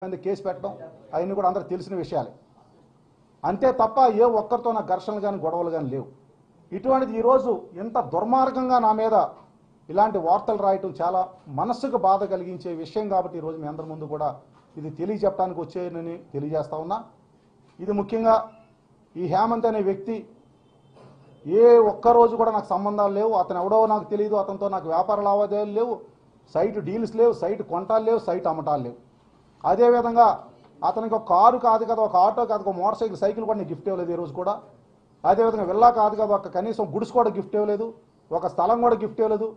మంది కేసు పెట్టడం అవన్నీ కూడా అందరికి తెలిసిన విషయాలే. అంతే తప్ప ఏ ఒక్కరితో నా ఘర్షణలు కానీ గొడవలు కానీ లేవు. ఇటువంటిది ఈరోజు ఇంత దుర్మార్గంగా నా మీద ఇలాంటి వార్తలు రాయటం చాలా మనస్సుకు బాధ కలిగించే విషయం. కాబట్టి ఈరోజు మీ అందరి ముందు కూడా ఇది తెలియజెప్పడానికి వచ్చేయని తెలియజేస్తా ఉన్నా. ఇది ముఖ్యంగా ఈ హేమంత్ అనే వ్యక్తి ఏ ఒక్కరోజు కూడా నాకు సంబంధాలు లేవు. అతను ఎవడో నాకు తెలియదు. అతనితో నాకు వ్యాపార లావాదేవీలు లేవు, సైట్ డీల్స్ లేవు, సైట్ కొంటాలు లేవు, సైట్ అమ్మటాలు లేవు. అదేవిధంగా అతనికి ఒక కారు కాదు కదా, ఒక ఆటో కాదు, ఒక మోటార్ సైకిల్ కూడా నేను గిఫ్ట్ ఇవ్వలేదు ఈరోజు కూడా. అదేవిధంగా విల్లా కాదు కదా, ఒక కనీసం గుడిసు కూడా గిఫ్ట్ ఇవ్వలేదు, ఒక స్థలం కూడా గిఫ్ట్ ఇవ్వలేదు.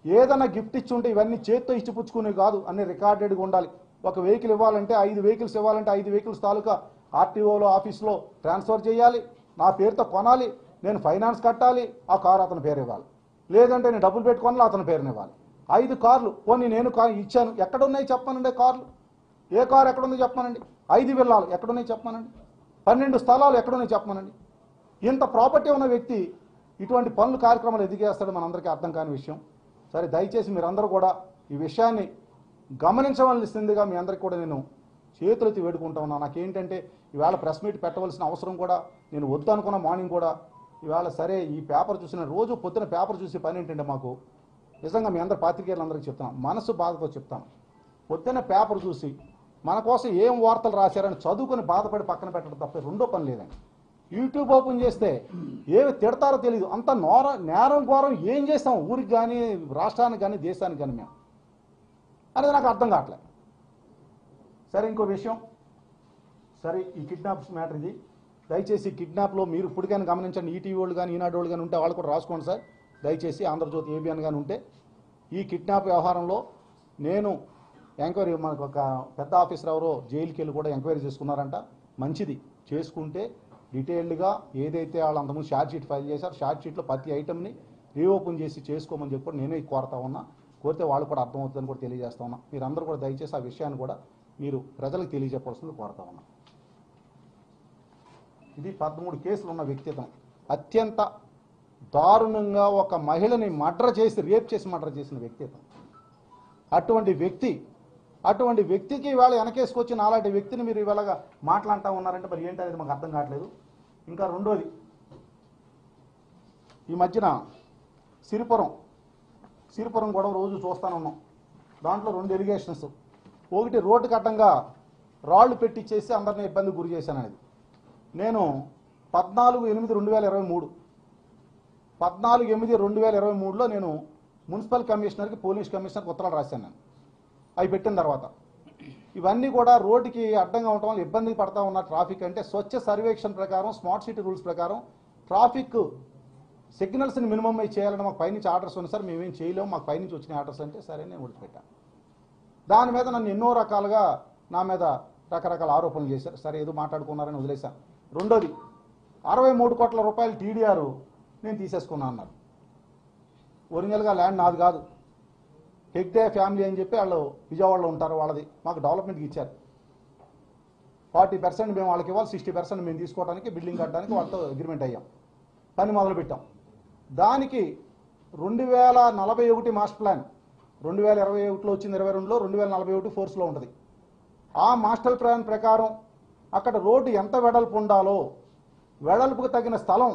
ఏదైనా గిఫ్ట్ ఇచ్చి ఉంటే ఇవన్నీ చేత్తో ఇచ్చిపుచ్చుకునేవి కాదు, అన్ని రికార్డెడ్గా ఉండాలి. ఒక వెహికల్ ఇవ్వాలంటే 5 వెహికల్స్ ఇవ్వాలంటే 5 వెహికల్స్ తాలూకా ఆర్టీఓలో ఆఫీస్లో ట్రాన్స్ఫర్ చేయాలి, నా పేరుతో కొనాలి, నేను ఫైనాన్స్ కట్టాలి, ఆ కారు అతని పేరు ఇవ్వాలి. లేదంటే నేను డబ్బులు పెట్టుకోవాలి, అతని పేరుని ఇవ్వాలి. 5 కార్లు పోనీ నేను ఇచ్చాను, ఎక్కడున్నాయి చెప్పానండి కార్లు? ఏ కారు ఎక్కడుంది చెప్పానండి? 5 విల్లాలు ఎక్కడున్నాయి చెప్పానండి? 12 స్థలాలు ఎక్కడున్నాయి చెప్పానండి? ఇంత ప్రాపర్టీ ఉన్న వ్యక్తి ఇటువంటి పనులు కార్యక్రమాలు ఎందుకు చేస్తాడో మనందరికీ అర్థం కాని విషయం. సరే, దయచేసి మీరందరూ కూడా ఈ విషయాన్ని గమనించవలసిందిగా మీ అందరికీ కూడా నేను చేతులెత్తి వేడుకుంటా ఉన్నాను. నాకేంటంటే ఈవేళ ప్రెస్ మీట్ పెట్టవలసిన అవసరం కూడా నేను వద్దు అనుకున్న మార్నింగ్ కూడా ఈవేళ సరే ఈ పేపర్ చూసిన రోజు పొద్దున పేపర్ చూసే పని ఏంటంటే మాకు నిజంగా మీ అందరు పాత్రికేయులందరికీ చెప్తాను, మనసు బాధతో చెప్తాను. పొద్దున్న పేపర్ చూసి మన కోసం ఏం వార్తలు రాశారని చదువుకొని బాధపడి పక్కన పెట్టడం తప్ప రెండో పని లేదండి. యూట్యూబ్ ఓపెన్ చేస్తే ఏమి తిడతారో తెలియదు. అంత నేరం ఘోరం ఏం చేస్తాం ఊరికి కానీ రాష్ట్రానికి కానీ దేశానికి కానీ మేము అనేది నాకు అర్థం కావట్లేదు. సరే, ఇంకో విషయం, సరే ఈ కిడ్నాప్స్ మ్యాటర్ ఇది. దయచేసి కిడ్నాప్లో మీరు ఇప్పటికైనా గమనించండి. ఈటీవీ వాళ్ళు కానీ ఈనాడు వాళ్ళు కానీ ఉంటే వాళ్ళు కూడా రాసుకోండి సార్. దయచేసి ఆంధ్రజ్యోతి ఏబిఎన్ కానీ ఉంటే ఈ కిడ్నాప్ వ్యవహారంలో నేను ఎంక్వైరీ, మనకు ఒక పెద్ద ఆఫీసర్ ఎవరో జైలుకి వెళ్ళి కూడా ఎంక్వైరీ చేసుకున్నారంట. మంచిది, చేసుకుంటే డీటెయిల్డ్గా ఏదైతే వాళ్ళు అంతకుముందు షార్ట్ షీట్ ఫైల్ చేశారు, షార్ట్ షీట్లో ప్రతి ఐటమ్ని రీఓపెన్ చేసి చేసుకోమని చెప్పి కూడా నేనే కోరుతా ఉన్నా. కోరితే వాళ్ళు కూడా అర్థమవుతుందని కూడా తెలియజేస్తా ఉన్నా. మీరందరూ కూడా దయచేసి ఆ విషయాన్ని కూడా మీరు ప్రజలకు తెలియజెప్పాల్సింది కోరుతా ఉన్నా. ఇది 13 కేసులు ఉన్న వ్యక్తిత్వం. అత్యంత దారుణంగా ఒక మహిళని రేప్ చేసి మర్డర్ చేసిన వ్యక్తిత్వం. అటువంటి వ్యక్తికి ఇవాళ వెనకేసుకొచ్చిన అలాంటి వ్యక్తిని మీరు ఇవాళగా మాట్లాడుతూ ఉన్నారంటే మరి ఏంటనేది మాకు అర్థం కావట్లేదు. ఇంకా రెండోది, ఈ మధ్యన సిరిపురం గొడవ రోజు చూస్తాను ఉన్నాం. దాంట్లో 2 ఎలిగేషన్స్. ఒకటి, రోడ్డుకి అడ్డంగా రాళ్లు పెట్టించేసి అందరినీ ఇబ్బందికి గురి చేశాననేది. నేను 14/8/2023లో నేను మున్సిపల్ కమిషనర్కి పోలీస్ కమిషనర్కి ఉత్తరాలు రాశాను. నేను అవి పెట్టిన తర్వాత ఇవన్నీ కూడా రోడ్డుకి అడ్డంగా ఉండటం వల్ల ఇబ్బంది పడతా ఉన్న ట్రాఫిక్ అంటే స్వచ్ఛ సర్వేక్షణ ప్రకారం, స్మార్ట్ సిటీ రూల్స్ ప్రకారం ట్రాఫిక్ సిగ్నల్స్ని మినిమం చేయాలని మాకు పైనుంచి ఆర్డర్స్ ఉన్నాయి సార్, మేమేం చేయలేము, మాకు పైనుంచి వచ్చిన ఆర్డర్స్ అంటే సరే నేను విడిచిపెట్టాను. దాని మీద నన్ను ఎన్నో రకాలుగా నా మీద రకరకాల ఆరోపణలు చేశారు. సరే, ఏదో మాట్లాడుకున్నారని వదిలేశాను. రెండోది, 63 కోట్ల రూపాయలు టీడీఆర్ నేను తీసేసుకున్నా అన్నారు. ఒరిజినల్గా ల్యాండ్ నాది కాదు, హెగ్డే ఫ్యామిలీ అని చెప్పి వాళ్ళు విజయవాడలో ఉంటారు, వాళ్ళది. మాకు డెవలప్మెంట్కి ఇచ్చారు. 40% మేము వాళ్ళకి ఇవ్వాలి, 60% మేము తీసుకోవడానికి, బిల్డింగ్ కట్టడానికి వాళ్ళతో అగ్రిమెంట్ అయ్యాం, పని మొదలుపెట్టాం. దానికి 2041 మాస్టర్ ప్లాన్ 2021లో వచ్చింది, 22లో 2041 ఫోర్స్లో ఉంటుంది. ఆ మాస్టర్ ప్లాన్ ప్రకారం అక్కడ రోడ్డు ఎంత వెడల్పు ఉండాలో వెడల్పుకు తగిన స్థలం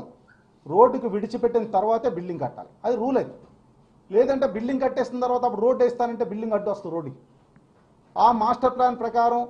రోడ్డుకు విడిచిపెట్టిన తర్వాతే బిల్డింగ్ కట్టాలి. అది రూల్. అది లేదంటే బిల్డింగ్ కట్టేసిన తర్వాత అప్పుడు రోడ్డు వేస్తానంటే బిల్డింగ్ అడ్డు వస్తుంది రోడ్డుకి. ఆ మాస్టర్ ప్లాన్ ప్రకారం